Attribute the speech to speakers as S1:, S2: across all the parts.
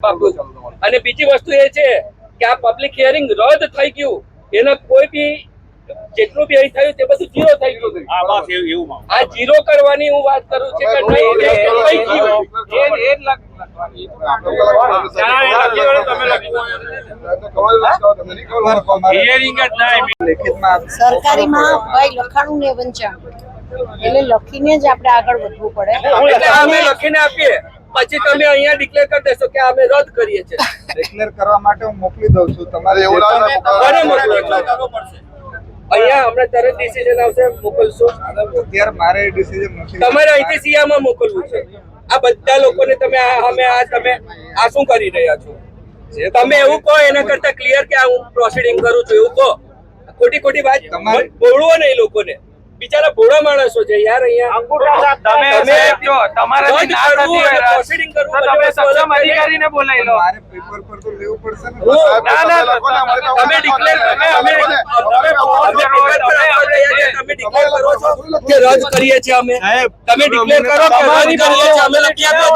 S1: અને બીજી વસ્તુ એ છે કે આ પબ્લિક હિયરિંગ રદ થઈ ગયું, એનો કોઈ બી જેટલું બી અહીં થયું તે બધું ઝીરો થઈ ગયું. આ ઝીરો કરવાની હું વાત કરું છું કે નહીં થઈ ગયું.
S2: સરકારીમાં ભાઈ લખાણું ને વંચાણું એટલે લખીને જ આપણે આગળ વધવું પડે.
S1: એટલે અમે લખીને આપીએ, પછી તમે અહીંયા ડિક્લેર કરી દેશો કે અમે રદ કરીએ છીએ.
S3: ડિક્લેર કરવા માટે હું મોકલી દઉં છું. તમારે એવું
S1: અહીંયા હમણાં તરત ડિસિઝન આવશે, મોકલશો?
S3: અત્યારે મારે ડિસિઝન નથી.
S1: તમારે અહીંથી સીઆમાં મોકલવું છે. આ બધા લોકોને તમે તમે આ શું કરી રહ્યા છો? તમે એવું કહો એના કરતા ક્લિયર કે હું પ્રોસિડિંગ કરું છું એવું કહો. ખોટી ખોટી વાત બોલવો નહીં લોકોને. બિચારા ભોળા માણસો છે યાર. અહીંયા
S4: અધિકારીને બોલાવી લો.
S3: મારે પેપર પર તો લેવું પડશે ને.
S1: તમે ડિક્લેર કરો છો કે રદ કરીએ છીએ અમે. તમે ડિક્લેર કરો કે રદ કરીએ છીએ અમે. લખી આપો.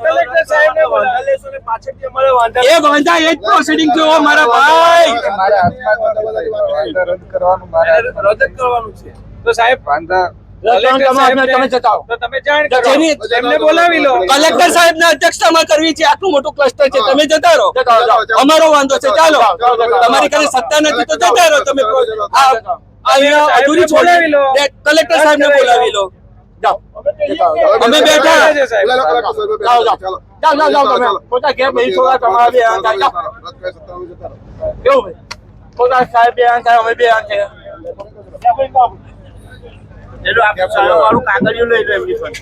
S4: કલેક્ટર સાહેબને બોલાવી લેશું ને પાછળથી અમારે વાંધા
S1: એ વાંધા એ જ પ્રોસિડિંગ જોવો મારા ભાઈ.
S3: મારે હાથમાં રદ કરવાનું મારે
S4: રદ કરવાનું છે. તો સાહેબ વાંધા
S1: તમે બોલાવી લો. કલેક્ટર સાહેબ ના અધ્યક્ષતામાં કરવી છે. આટલું મોટું ક્લસ્ટર છે, તમે જતા રહો. અમારો વાંધો છે, ચાલો. તમારી કઈ સત્તા નથી તો જતા રહો તમે. અધૂરી બોલાવી લો. કલેક્ટર સાહેબ ને બોલાવી લો. જાઓ, અમે બેઠા. જાઓ તમે પોતા ઘેર બેસી થોડા તમારે કેવું પોતા સાહેબ બે અમે બે કાગળિયું લઈ લો એમની પર.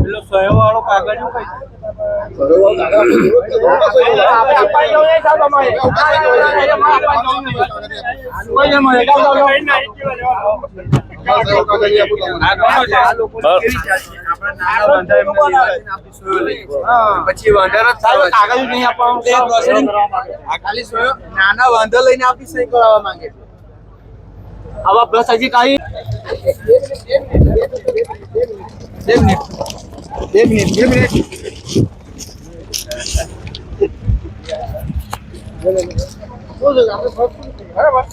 S4: પેલો સહયો વાળો કાગળિયું કઈ
S1: પછી કાગળ નહીં આપવાનું.
S4: નાના વાંધા લઈને આપી સહી કરાવવા માંગે છે.
S1: આવા પ્લસ હજી કઈ
S3: બે મિનિટ
S4: બરાબર